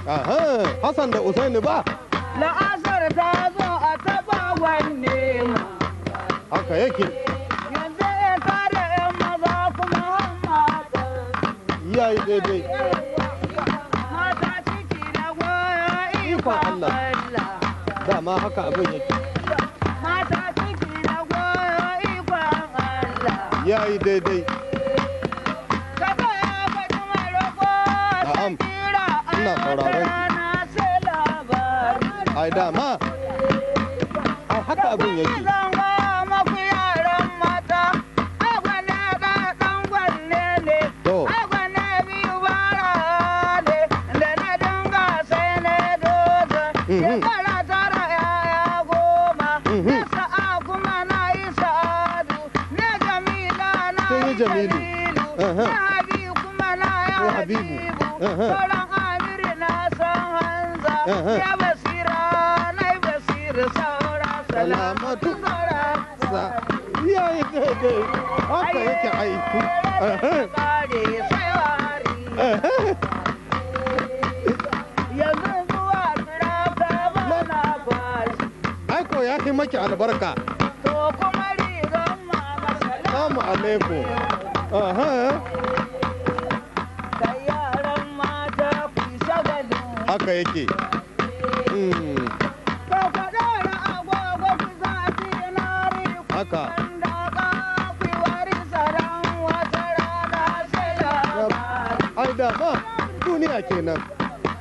Aha, Hassan da Usaini ba? La'asar ta zo a taba wanne ma. Haka yake. Yanzu ya tare ‘yan maza kuma mata. Yayi daidai. Mata ciki da goyo ikon Allah. Dama haka abin yake. Mata ciki da goyo ikon Allah. Yayi daidai. Kaga ya faɗi mai roƙo Na'am. ta kira Ina sauraron ki. na sai labari. Ai dama. Ai haka abin yake. Zan gaya maku yaran mata, ai gwane ɗan gwanne ne, To. ai gwane biyu bara ne, da na dinga sai na doza, shekara tara yaya goma, na sa'a kuma na yi sa'adu, na Jamila na Kin yi yi Jamilu. Jalilu, na Habibu kuma na yi Ko Habibu. Habibu, sauran Amiru na san Hanza, ya basira na yi basira saura Salamatu. saura. Yayi daidai. Haka yake aiki. Kare sai wari. Yanzu zuwa tsirata bana bashi. Aiko ya fi maki albarka. To kuma rigan mama Assalamu alaikum. Aha. da yaran mata ku shagalin. Haka yake. Ka faɗa da agwagwa ku zafi na riku. Haka. Wanda ka fi wari tsaron wata rana sai labari. Ai dama duniya kenan.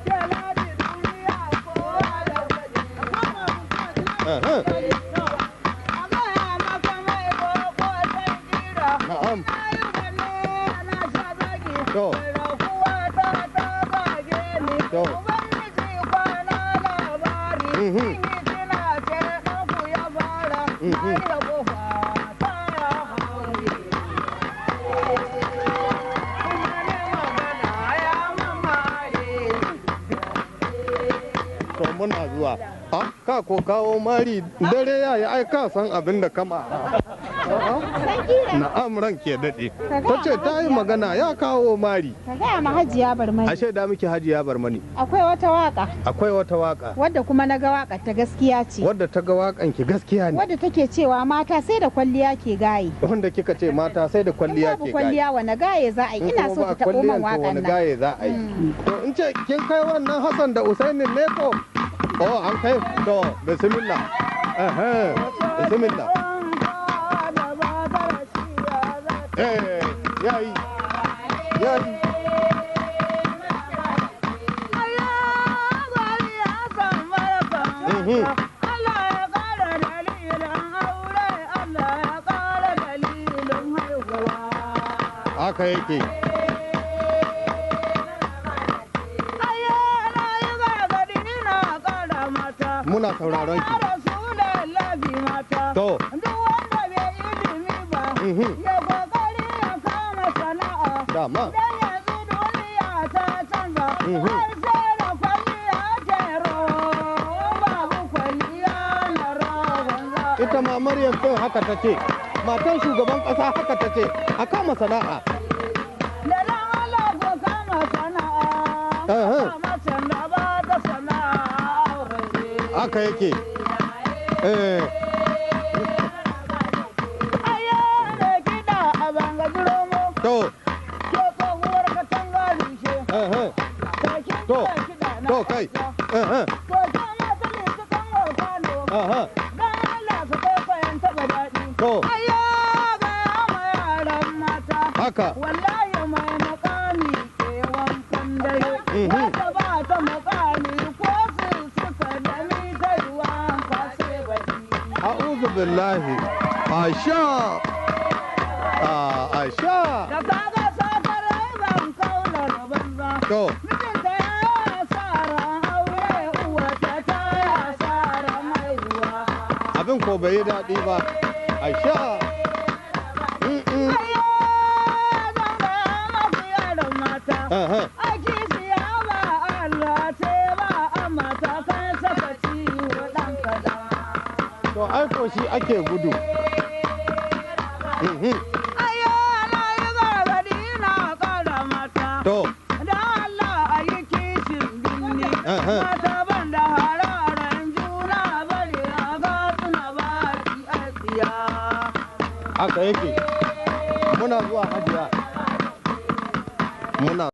Keladi duniya kowa da gwaji. Aha. A gaya maka mai roƙo sai kira. Na'am. Na yi wanne na sha zagi. To. Rakuwa ta zage ni. To. Ubangiji kwana labari. Mhm. In yi tuna ce ɗanku ya fara. Na yi rabo fa ta ya hauri. Kuma ne magana ya mamare. To muna zuwa. Ah, ka ko kawo mari dare ya yi ai ka san abin da kama. Na'am ran ke daɗe. Ta ce ta yi magana ya kawo mari. Ka gaya ma Hajiya Barmani. Ashe da miki Hajiya Barmani. Akwai wata waka Akwai wata waka wadda kuma na ga wakar ta gaskiya ce. wadda ta ga wakan ki gaskiya ne. Wadda take cewa mata sai da kwalliya ke gaye. Wanda kika ce mata sai da In kwalliya babu ke gaye. kwalliya wani gaye za a yi. Ina so ta taɓo man wakan wani nan. gaye za a yi. To in ce kin kai wannan Hassan da Usainin ne ko? Oh an kai to bismillah. Bismillah. Yayi. Yayi. Haka yake. Muna sauraron ki. To. Ya kokari ya kama sana'a. Dama. Dan yanzu duniya ta canza. Har sai da kwalliya ke babu kwalliya na rawan za. Ita ma Maryam ɗin haka ta ce. Matan shugaban ƙasa haka ta ce. A kama sana'a. Da dan Allah ko kama sana'a. Kama can da ba ta sana'a aure. Haka yake. Aya da kiɗa a banga jiromo. To. Ke tsohuwar katanga rishe. Sarkin To. kiɗa na To kai. ƙasa. To jama ta ne su kan wasa ne. Dan Allah su kwaikwayon taɓa daɗi. To. Aya ga yama yaran mata. Haka. Wallahi mai makami ke wankan dare. Wata ba ta makami ko su suka dami ta yi wanka sai baki. A'udhu billahi. Asha. Asha. Da kaga sakarai ban kaunar banza. To. Mijinta ya tsara aure uwata ta ya tsara haihuwa. Abin ko bai yi daɗi ba. Asha. Aya zan gaya maku yaran mata. Aiki siya ba Allah ce ba a mata kan saka ciwo ɗan kaɗan. To aiko shi ake gudu. Aya na yi gargaɗi na ƙara mata. To. Da Allah a mata ban da hararen juna bari a ga suna ba ki asiya. haka yake muna zuwa hajiya muna